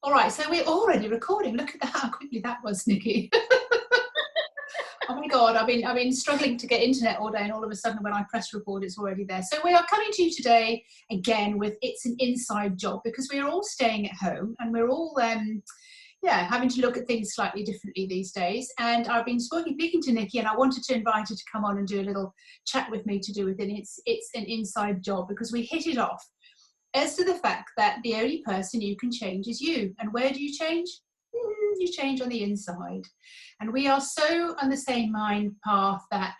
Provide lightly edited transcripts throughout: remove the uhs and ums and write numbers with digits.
All right, so we're already recording. Look at how quickly that was, Nikki. Oh my God, I've been struggling to get internet all day, and all of a sudden when I press record, it's already there. So we are coming to you today again with It's an Inside Job, because we are all staying at home and we're all having to look at things slightly differently these days. And I've been speaking to Nikki, and I wanted to invite her to come on and do a little chat with me to do with it. It's an inside job, because we hit it off as to the fact that the only person you can change is you. And where do you change? You change on the inside. And we are so on the same mind path that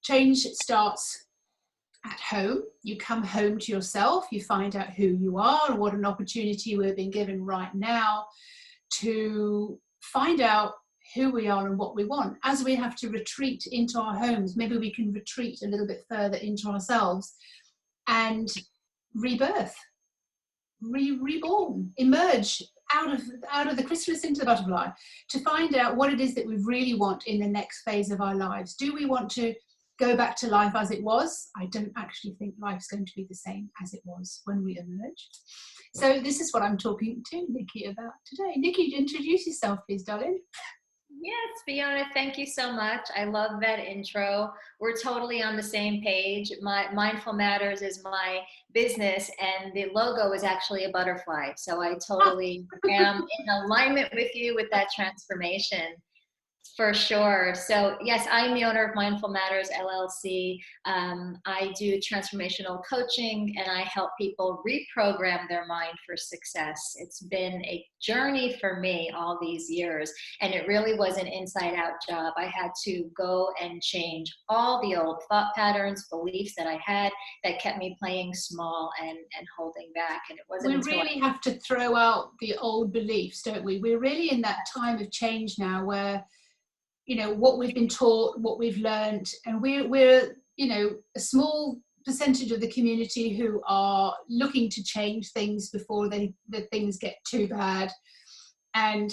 change starts at home. You come home to yourself, you find out who you are, and what an opportunity we're being given right now to find out who we are and what we want. As we have to retreat into our homes, maybe we can retreat a little bit further into ourselves and rebirth, reborn, emerge out of the chrysalis into the butterfly, to find out what it is that we really want in the next phase of our lives. Do we want to go back to life as it was? I don't actually think life's going to be the same as it was when we emerge. So this is what I'm talking to Nikki about today. Nikki, introduce yourself, please, darling. Yes, Fiona, thank you so much. I love that intro. We're totally on the same page. My Mindful Matters is my business, and the logo is actually a butterfly. So I totally am in alignment with you with that transformation. For sure. So yes, I'm the owner of Mindful Matters LLC. I do transformational coaching, and I help people reprogram their mind for success. It's been a journey for me all these years, and it really was an inside out job. I had to go and change all the old thought patterns, beliefs that I had that kept me playing small and holding back. And it wasn't we really have to throw out the old beliefs, don't we? We're really in that time of change now where, you know, what we've been taught, what we've learned, and we're you know, a small percentage of the community who are looking to change things before the things get too bad, and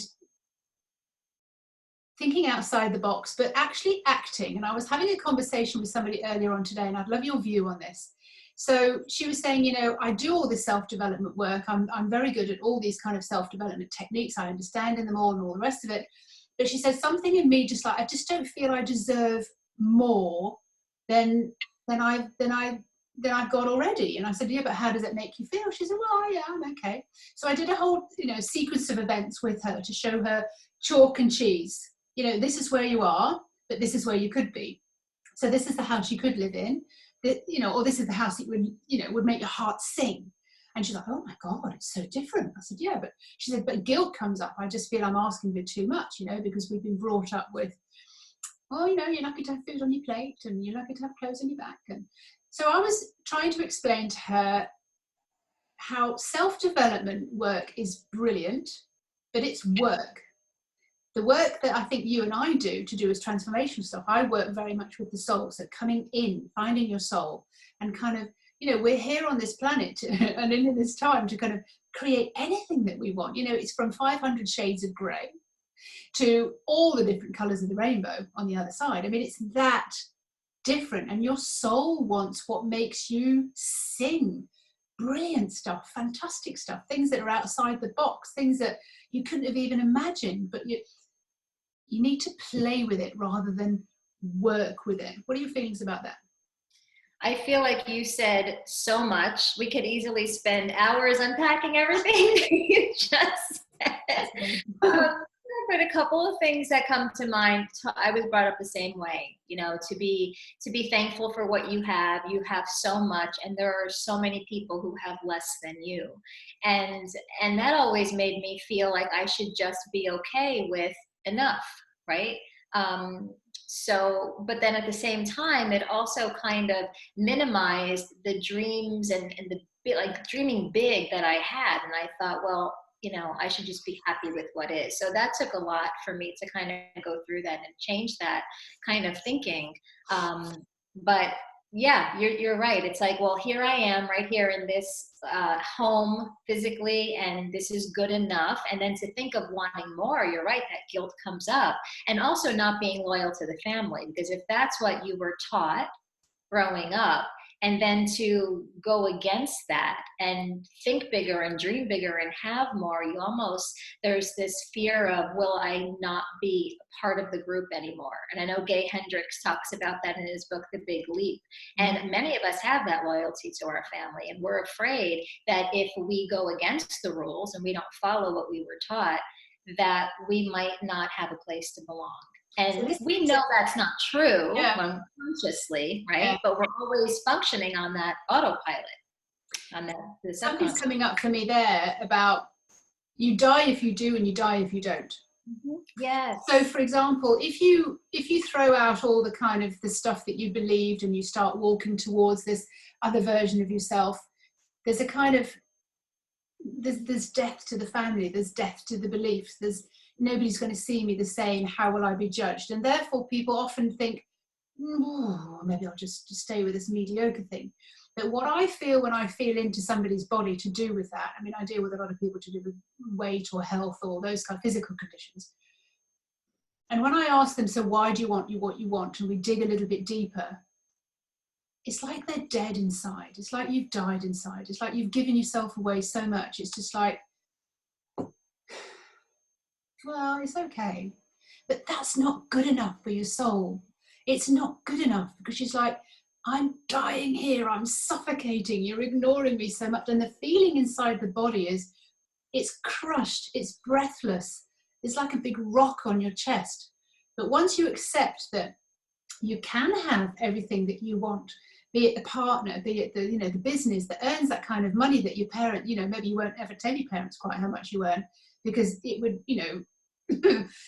thinking outside the box, but actually acting. And I was having a conversation with somebody earlier on today, and I'd love your view on this. So she was saying, you know, I do all this self-development work. I'm very good at all these kind of self-development techniques. I understand in them all and all the rest of it. But she said something in me just like, I just don't feel I deserve more than I've got already. And I said, yeah, but how does it make you feel? She said, well, yeah, I'm okay. So I did a whole, you know, sequence of events with her to show her chalk and cheese. You know, this is where you are, but this is where you could be. So this is the house you could live in, you know, or this is the house that would, you know, would make your heart sing. And she's like, oh my God, it's so different. I said, yeah, but she said, but guilt comes up. I just feel I'm asking for too much, you know, because we've been brought up with, oh, you know, you're lucky to have food on your plate, and you're lucky to have clothes on your back. And so I was trying to explain to her how self-development work is brilliant, but it's work. The work that I think you and I do is transformational stuff. I work very much with the soul. So coming in, finding your soul, and kind of, you know, we're here on this planet and in this time to kind of create anything that we want. You know, it's from 500 shades of grey to all the different colours of the rainbow on the other side. I mean, it's that different. And your soul wants what makes you sing. Brilliant stuff, fantastic stuff, things that are outside the box, things that you couldn't have even imagined, but you need to play with it rather than work with it. What are your feelings about that? I feel like you said so much. We could easily spend hours unpacking everything that you just said. But a couple of things that come to mind. I was brought up the same way, you know, to be thankful for what you have. You have so much, and there are so many people who have less than you. And that always made me feel like I should just be okay with enough, right? So, but then at the same time, it also kind of minimized the dreams and the like dreaming big that I had. And I thought, well, you know, I should just be happy with what is. So that took a lot for me to kind of go through that and change that kind of thinking. But yeah, you're right. It's like, well, here I am right here in this home physically, and this is good enough. And then to think of wanting more, you're right, that guilt comes up. And also not being loyal to the family, because if that's what you were taught growing up, and then to go against that and think bigger and dream bigger and have more, there's this fear of, will I not be part of the group anymore? And I know Gay Hendricks talks about that in his book, The Big Leap. And many of us have that loyalty to our family, and we're afraid that if we go against the rules and we don't follow what we were taught, that we might not have a place to belong. And we know that's not true consciously, right? Yeah. But we're always functioning on that autopilot, on that. Something's coming up for me there about you die if you do and you die if you don't. Yes. So, for example, if you throw out all the kind of the stuff that you believed and you start walking towards this other version of yourself, there's a kind of there's death to the family, there's death to the beliefs, there's nobody's going to see me the same, how will I be judged? And therefore people often think, maybe I'll just stay with this mediocre thing. But what I feel when I feel into somebody's body to do with that, I mean, I deal with a lot of people to do with weight or health or those kind of physical conditions. And when I ask them, so why do you want what you want? And we dig a little bit deeper, it's like they're dead inside. It's like you've died inside. It's like you've given yourself away so much. It's just like, well, it's okay. But that's not good enough for your soul. It's not good enough because she's like, I'm dying here. I'm suffocating. You're ignoring me so much. And the feeling inside the body is, it's crushed. It's breathless. It's like a big rock on your chest. But once you accept that you can have everything that you want, be it the partner, be it the, the business that earns that kind of money that your parent, maybe you won't ever tell your parents quite how much you earn because it would,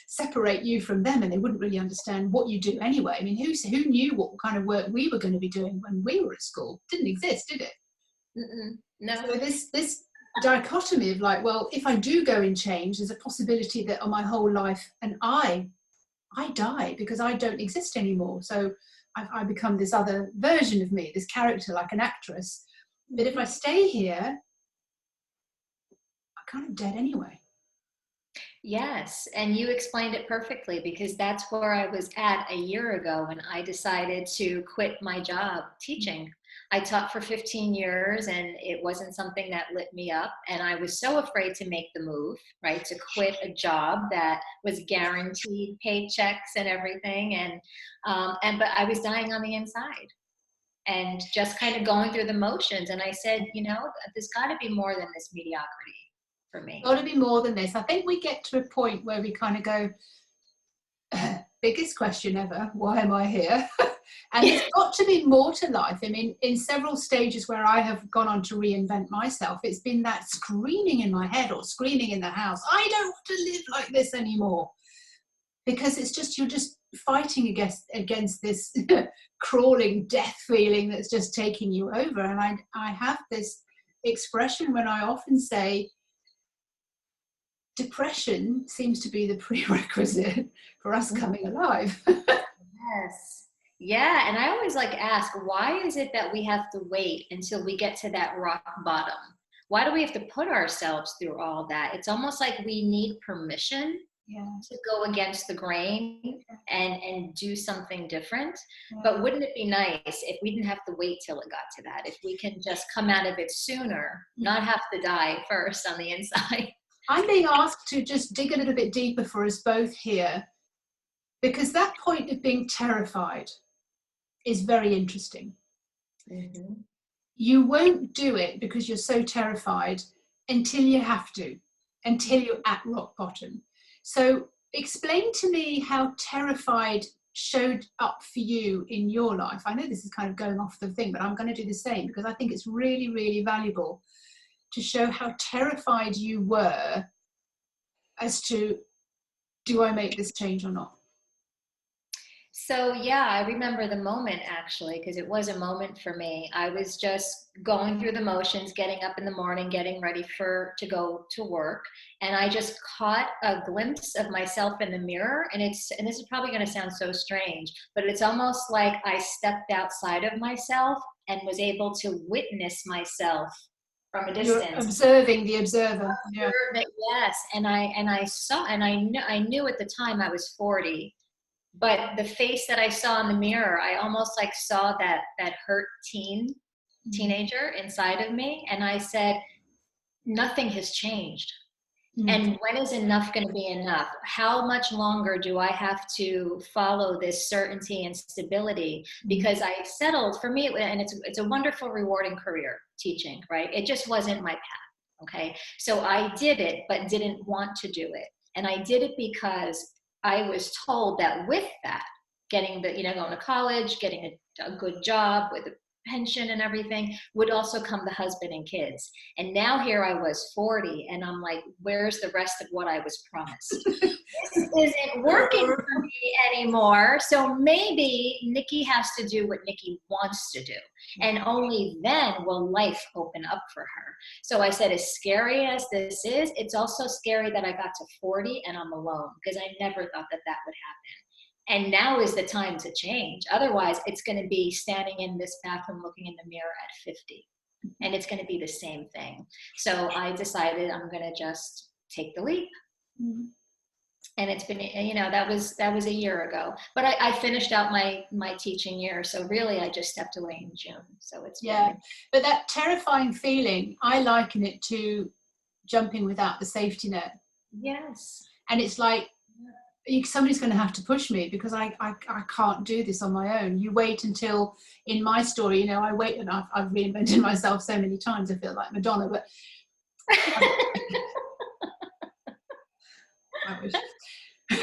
separate you from them and they wouldn't really understand what you do anyway. I mean, who knew what kind of work we were going to be doing when we were at school? It didn't exist, did it? No. So this dichotomy of like, well, if I do go and change, there's a possibility that on my whole life and I die because I don't exist anymore. So I become this other version of me, this character, like an actress. But if I stay here, I'm kind of dead anyway. Yes, and you explained it perfectly because that's where I was at a year ago when I decided to quit my job teaching. I taught for 15 years and it wasn't something that lit me up. And I was so afraid to make the move, right? To quit a job that was guaranteed paychecks and everything. But I was dying on the inside and just kind of going through the motions. And I said, there's got to be more than this mediocrity for me. Got to be more than this. I think we get to a point where we kind of go, biggest question ever, why am I here? And there's got to be more to life. I mean, in several stages where I have gone on to reinvent myself, it's been that screaming in my head or screaming in the house, I don't want to live like this anymore. Because it's just, you're just fighting against this crawling death feeling that's just taking you over. And I have this expression when I often say, depression seems to be the prerequisite for us coming alive. Yes. Yeah. And I always ask, why is it that we have to wait until we get to that rock bottom? Why do we have to put ourselves through all that? It's almost like we need permission to go against the grain and do something different. But wouldn't it be nice if we didn't have to wait till it got to that? If we can just come out of it sooner, not have to die first on the inside. I'm being asked to just dig a little bit deeper for us both here, because that point of being terrified is very interesting. Mm-hmm. You won't do it because you're so terrified until you have to, until you're at rock bottom. So explain to me how terrified showed up for you in your life. I know this is kind of going off the thing, but I'm going to do the same because I think it's really, really valuable to show how terrified you were as to, do I make this change or not? So yeah, I remember the moment actually, because it was a moment for me. I was just going through the motions, getting up in the morning, getting ready to go to work. And I just caught a glimpse of myself in the mirror. And this is probably going to sound so strange, but it's almost like I stepped outside of myself and was able to witness myself from a distance. You're observing the observer. Yeah. Yes. And I knew at the time I was 40. But the face that I saw in the mirror, I almost saw that hurt teen teenager inside of me. And I said, nothing has changed. And when is enough going to be enough? How much longer do I have to follow this certainty and stability? Because I settled, for me, and it's a wonderful, rewarding career, teaching, right? It just wasn't my path, okay? So I did it, but didn't want to do it. And I did it because I was told that with that, getting the, going to college, getting a good job with a pension and everything, would also come the husband and kids. And now here I was 40, and I'm like, where's the rest of what I was promised? This isn't working for me anymore. So maybe Nikki has to do what Nikki wants to do. And only then will life open up for her. So I said, as scary as this is, it's also scary that I got to 40 and I'm alone, because I never thought that that would happen. And now is the time to change. Otherwise, it's going to be standing in this bathroom looking in the mirror at 50. And it's going to be the same thing. So I decided I'm going to just take the leap. Mm-hmm. And it's been, that was a year ago. But I finished out my teaching year. So really, I just stepped away in June. So it's But that terrifying feeling, I liken it to jumping without the safety net. Yes. And it's like, somebody's going to have to push me, because I can't do this on my own. You wait until, in my story, I wait, and I've reinvented myself so many times, I feel like Madonna, but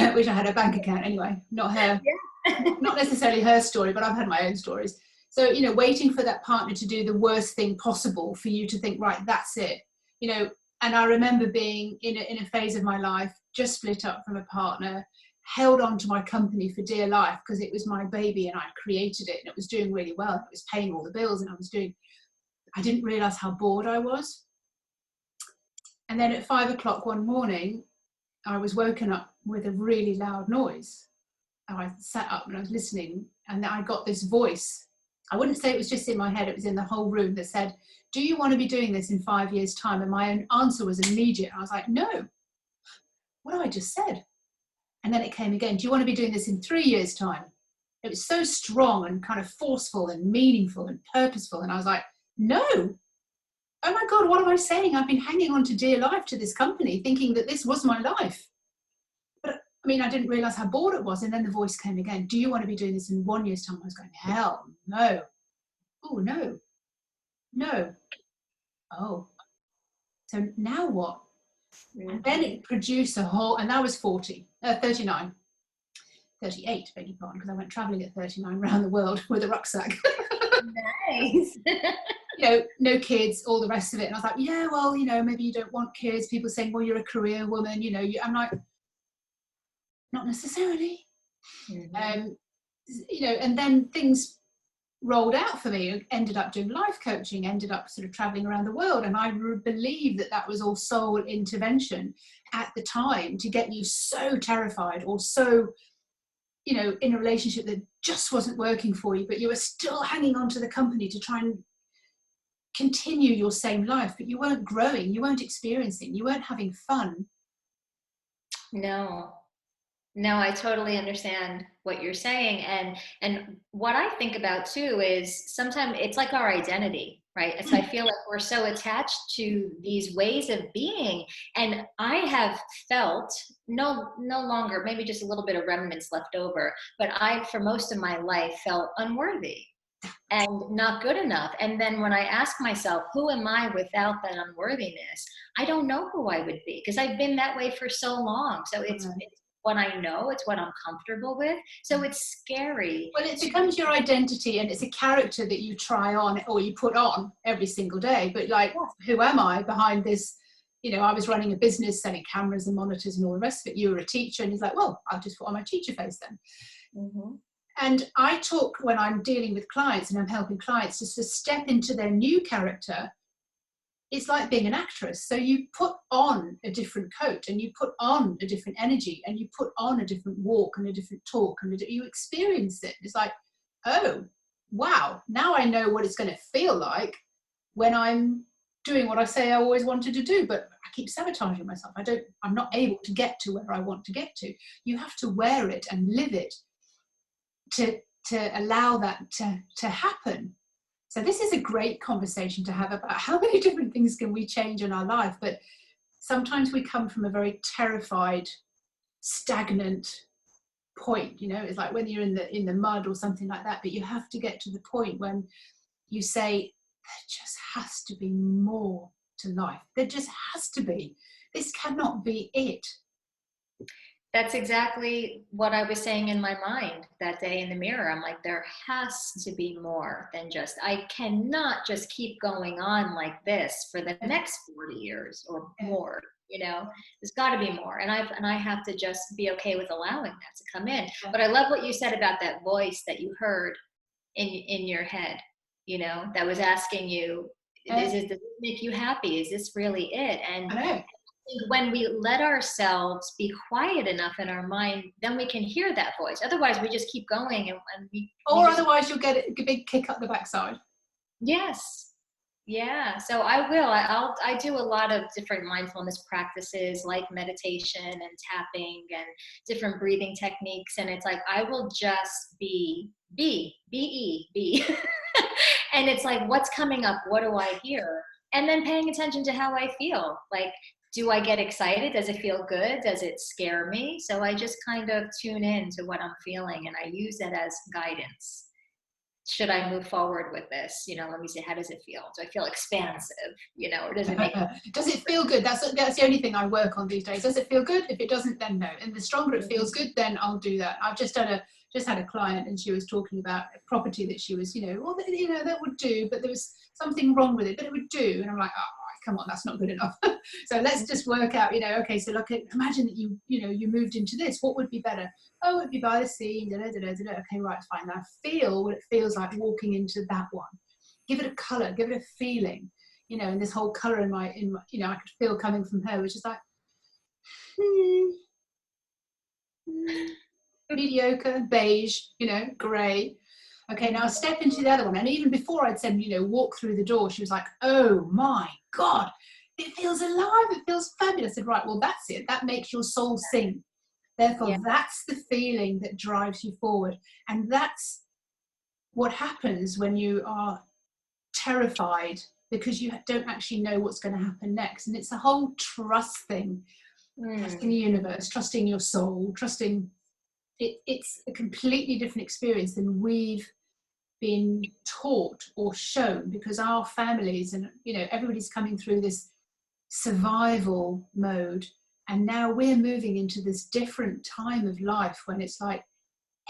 I wish I had a bank account anyway, not her, not necessarily her story, but I've had my own stories. So, waiting for that partner to do the worst thing possible for you to think, right, that's it, and I remember being in a phase of my life, just split up from a partner, held on to my company for dear life, because it was my baby and I created it, and it was doing really well. It was paying all the bills, and I didn't realize how bored I was. And then at 5 o'clock one morning, I was woken up with a really loud noise. And I sat up and I was listening, and I got this voice. I wouldn't say it was just in my head, it was in the whole room, that said, do you want to be doing this in 5 years' time? And my own answer was immediate. I was like, no. What have I just said? And then it came again. Do you want to be doing this in 3 years' time? It was so strong and kind of forceful and meaningful and purposeful. And I was like, no. Oh my God, what am I saying? I've been hanging on to dear life to this company, thinking that this was my life. But I didn't realize how bored it was. And then the voice came again. Do you want to be doing this in 1 year's time? I was going, hell no. Oh, no. No. Oh. So now what? And then it produced a whole, and that was 39, 38, beg your pardon, because I went traveling at 39 around the world with a rucksack. Nice. No kids, all the rest of it. And I was like, yeah, well, maybe you don't want kids. People saying, well, you're a career woman, I'm like, not necessarily. Mm-hmm. And then things rolled out for me. Ended up doing life coaching, ended up sort of traveling around the world, and I believe that was all soul intervention at the time to get you so terrified, or so in a relationship that just wasn't working for you, but you were still hanging on to the company to try and continue your same life, but you weren't growing, you weren't experiencing, you weren't having fun. No, I totally understand what you're saying. And what I think about too is sometimes it's like our identity, right? So I feel like we're so attached to these ways of being. And I have felt no longer, maybe just a little bit of remnants left over, but I, for most of my life, felt unworthy and not good enough. And then when I ask myself, who am I without that unworthiness? I don't know who I would be, because I've been that way for so long. So it's what I know, it's what I'm comfortable with. So it's scary. Well, it becomes your identity, and it's a character that you try on or you put on every single day. But who am I behind this? I was running a business selling cameras and monitors and all the rest of it. You were a teacher, and he's like, well, I'll just put on my teacher face then. Mm-hmm. And I talk, when I'm dealing with clients and I'm helping clients, just to step into their new character. It's like being an actress. So you put on a different coat, and you put on a different energy, and you put on a different walk and a different talk, and you experience it. It's like, oh, wow, now I know what it's going to feel like when I'm doing what I say I always wanted to do, but I keep sabotaging myself. I'm not able to get to where I want to get to. You have to wear it and live it to allow that to happen. So this is a great conversation to have about how many different things can we change in our life. But sometimes we come from a very terrified, stagnant point, it's like when you're in the mud or something like that. But you have to get to the point when you say, there just has to be more to life. There just has to be. This cannot be it. That's exactly what I was saying in my mind that day in the mirror. I'm like, there has to be more than just, I cannot just keep going on like this for the next 40 years or more. There's got to be more. And I have to just be okay with allowing that to come in. But I love what you said about that voice that you heard in your head, that was asking you, does this make you happy? Is this really it? And when we let ourselves be quiet enough in our mind, then we can hear that voice. Otherwise, we just keep going, otherwise you'll get a big kick up the backside. Yes. Yeah. So I do a lot of different mindfulness practices like meditation and tapping and different breathing techniques. And it's like, I will just be. And it's like, what's coming up? What do I hear? And then paying attention to how I feel. Like, do I get excited? Does it feel good? Does it scare me? So I just kind of tune in to what I'm feeling and I use that as guidance. Should I move forward with this? Let me see, how does it feel? Do I feel expansive? Or does it make does it feel good? That's the only thing I work on these days. Does it feel good? If it doesn't, then no. And the stronger it feels good, then I'll do that. I've just had a client and she was talking about a property that she was, that would do, but there was something wrong with it, but it would do. And I'm like, oh, come on, that's not good enough. So let's just work out, okay, so look, imagine that you moved into this. What would be better? Oh, it'd be by the sea. Okay, right, fine. Now feel what it feels like walking into that one. Give it a color, give it a feeling, and this whole color in my, I could feel coming from her, which is like, mediocre, beige, gray. Okay, now step into the other one. And even before I'd said, walk through the door, she was like, oh my God, it feels alive. It feels fabulous. I said, right, well, that's it. That makes your soul sing. Therefore, that's the feeling that drives you forward. And that's what happens when you are terrified because you don't actually know what's going to happen next. And it's a whole trust thing. Trusting the universe, trusting your soul, trusting it's a completely different experience than we've been taught or shown, because our families and everybody's coming through this survival mode, and now we're moving into this different time of life when it's like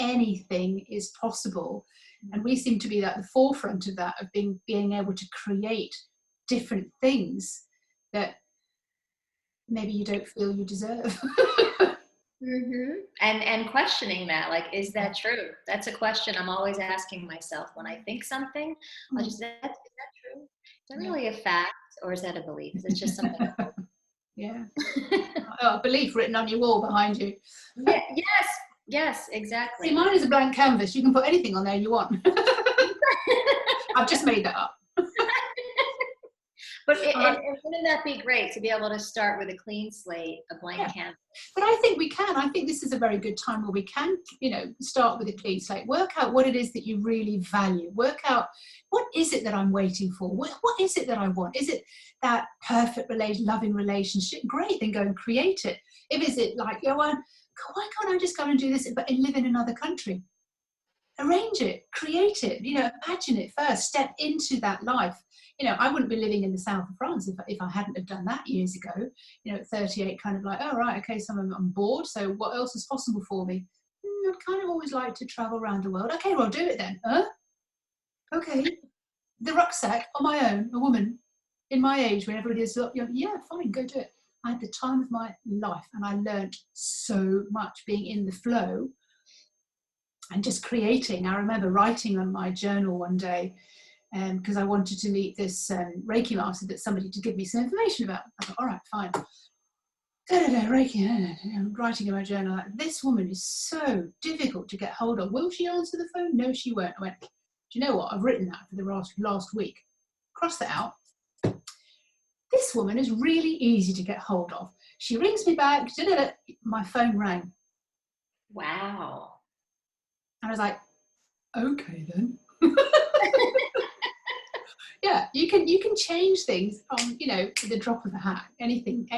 anything is possible, and we seem to be at the forefront of that, of being able to create different things that maybe you don't feel you deserve. And questioning that, like, is that true? That's a question I'm always asking myself when I think something. I'll just say, is that true? Is that really a fact, or is that a belief? Is it just something? A belief written on your wall behind you. Yes, exactly. See, mine is a blank canvas. You can put anything on there you want. I've just made that up. But wouldn't that be great to be able to start with a clean slate, a blank canvas? But I think we can. I think this is a very good time where we can, start with a clean slate. Work out what it is that you really value. Work out, what is it that I'm waiting for? What is it that I want? Is it that perfect, loving relationship? Great, then go and create it. If is it like, why can't I just go and do this but live in another country? Arrange it, create it, imagine it first, step into that life. I wouldn't be living in the south of France if I hadn't have done that years ago. At 38, kind of like, oh, right, okay, so I'm bored, so what else is possible for me? I'd kind of always like to travel around the world. Okay, well, do it then. Okay. The rucksack on my own, a woman in my age when everybody is, yeah, fine, go do it. I had the time of my life, and I learned so much being in the flow and just creating. I remember writing on my journal one day, because I wanted to meet this Reiki master, that somebody to give me some information about. I thought, all right, fine. Reiki, I'm writing in my journal, like, this woman is so difficult to get hold of. Will she answer the phone? No, she won't. I went, do you know what? I've written that for the last week. Cross that out. This woman is really easy to get hold of. She rings me back. My phone rang. Wow. And I was like, okay then. Yeah, you can change things on, you know, the drop of a hat. Anything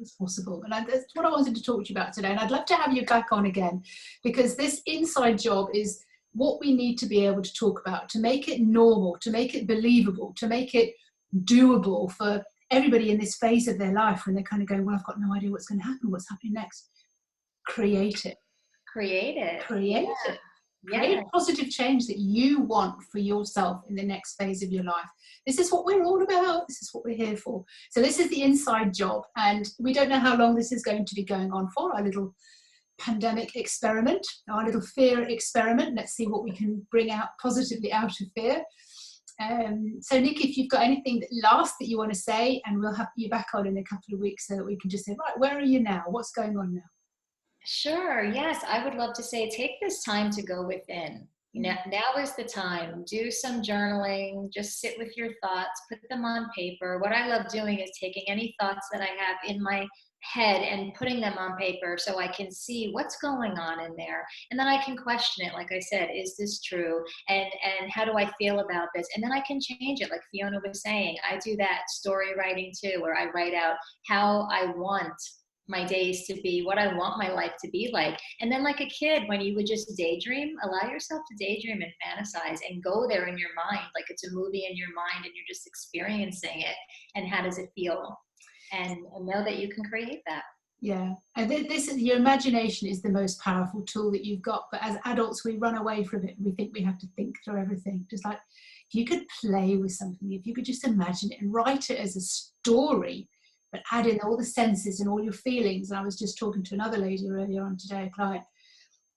is possible. And that's what I wanted to talk to you about today. And I'd love to have you back on again, because this inside job is what we need to be able to talk about, to make it normal, to make it believable, to make it doable for everybody in this phase of their life when they're kind of going, well, I've got no idea what's going to happen, what's happening next. Create it. Create it. Create it. Create a positive change that you want for yourself in the next phase of your life. This is what we're all about. This is what we're here for. So this is the inside job, and we don't know how long this is going to be going on for, our little pandemic experiment, our little fear experiment. Let's see what we can bring out positively out of fear. So Nikki, if you've got anything last that you want to say, and we'll have you back on in a couple of weeks so that we can just say, right, where are you now? What's going on now? Sure. Yes. I would love to say, take this time to go within. Now is the time. Do some journaling, just sit with your thoughts, put them on paper. What I love doing is taking any thoughts that I have in my head and putting them on paper so I can see what's going on in there. And then I can question it. Like I said, is this true? And how do I feel about this? And then I can change it. Like Fiona was saying, I do that story writing too, where I write out how I want my days to be, what I want my life to be like. And then like a kid, when you would just daydream, allow yourself to daydream and fantasize and go there in your mind, like it's a movie in your mind and you're just experiencing it. And how does it feel? And know that you can create that. Yeah, and this is, your imagination is the most powerful tool that you've got. But as adults, we run away from it. We think we have to think through everything. Just like if you could play with something, if you could just imagine it and write it as a story, but add in all the senses and all your feelings. And I was just talking to another lady earlier on today, a client,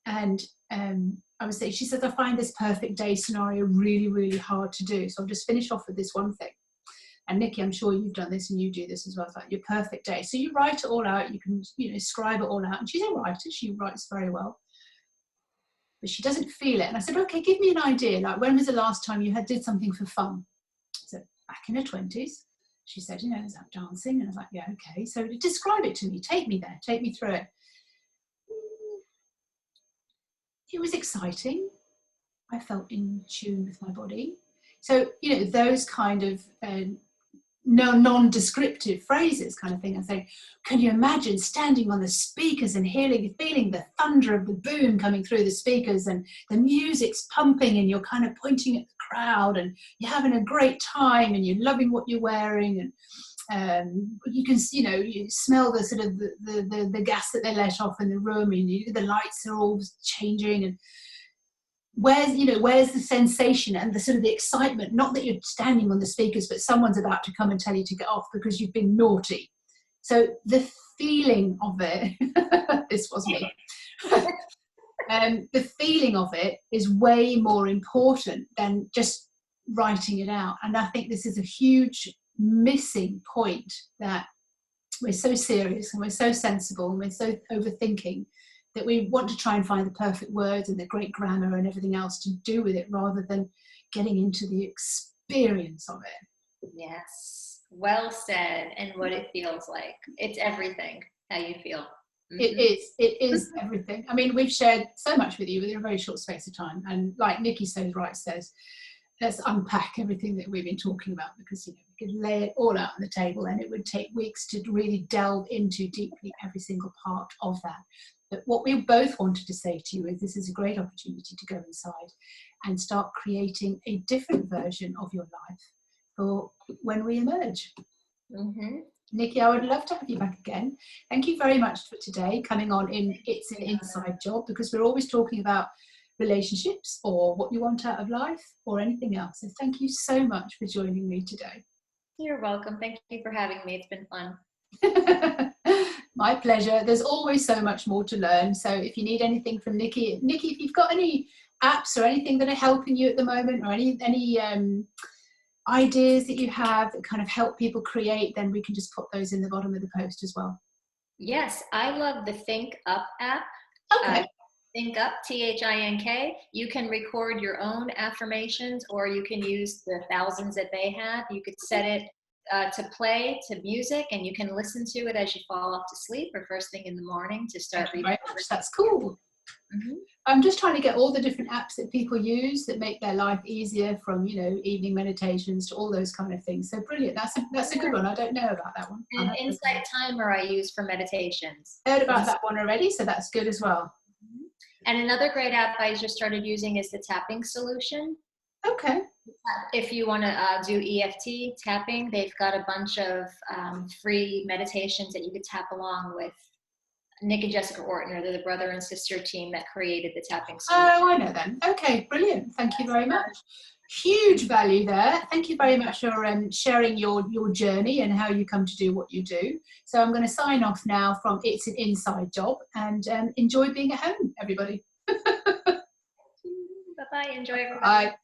and I was saying, she says, I find this perfect day scenario really, really hard to do. So I'll just finish off with this one thing. And Nikki, I'm sure you've done this and you do this as well. It's like your perfect day. So you write it all out. You can, you know, scribe it all out. And she's a writer. She writes very well. But she doesn't feel it. And I said, okay, give me an idea. Like, when was the last time you did something for fun? I said, back in her 20s. She said, you know, is that dancing? And I was like, yeah, okay. So describe it to me. Take me there. Take me through it. It was exciting. I felt in tune with my body. So, you know, those kind of non-descriptive phrases kind of thing. I say, can you imagine standing on the speakers and feeling the thunder of the boom coming through the speakers, and the music's pumping and you're kind of pointing at the crowd and you're having a great time and you're loving what you're wearing, and you can, you know, you smell the sort of the gas that they let off in the room, and the lights are all changing, and where's the sensation and the sort of the excitement? Not that you're standing on the speakers, but someone's about to come and tell you to get off because you've been naughty. So the feeling of it, this was me. The feeling of it is way more important than just writing it out. And I think this is a huge missing point, that we're so serious and we're so sensible and we're so overthinking that we want to try and find the perfect words and the great grammar and everything else to do with it, rather than getting into the experience of it. Yes, well said. And what it feels like. It's everything, how you feel. Mm-hmm. It is everything. I mean, we've shared so much with you within a very short space of time. And like Nikki says, let's unpack everything that we've been talking about, because, you know, we could lay it all out on the table and it would take weeks to really delve into deeply every single part of that. But what we both wanted to say to you is, this is a great opportunity to go inside and start creating a different version of your life for when we emerge. Mm-hmm. Nikki, I would love to have you back again. Thank you very much for today, coming on in It's an Inside Job, because we're always talking about relationships or what you want out of life or anything else. So thank you so much for joining me today. You're welcome. Thank you for having me. It's been fun. My pleasure. There's always so much more to learn. So if you need anything from Nikki, if you've got any apps or anything that are helping you at the moment, or any ideas that you have that kind of help people create, then we can just put those in the bottom of the post as well. Yes, I love the Think Up app. Okay. Think Up, THINK. You can record your own affirmations, or you can use the thousands that they have. You could set it to play to music, and you can listen to it as you fall off to sleep or first thing in the morning to start reading. That's cool. Mm-hmm. I'm just trying to get all the different apps that people use that make their life easier, from, you know, evening meditations to all those kind of things. So brilliant. That's a good one. I don't know about that one. And Insight Timer I use for meditations. Heard about that one already, so that's good as well. And another great app I just started using is the tapping solution. Okay. If you want to do EFT tapping, they've got a bunch of free meditations that you could tap along with. Nick and Jessica Ortner, they're the brother and sister team that created the tapping solution. Oh, I know them. Okay, brilliant. Thank you very much. Huge value there. Thank you very much for sharing your journey and how you come to do what you do. So I'm going to sign off now from It's an Inside Job, and enjoy being at home, everybody. Bye-bye. Enjoy everybody. Bye.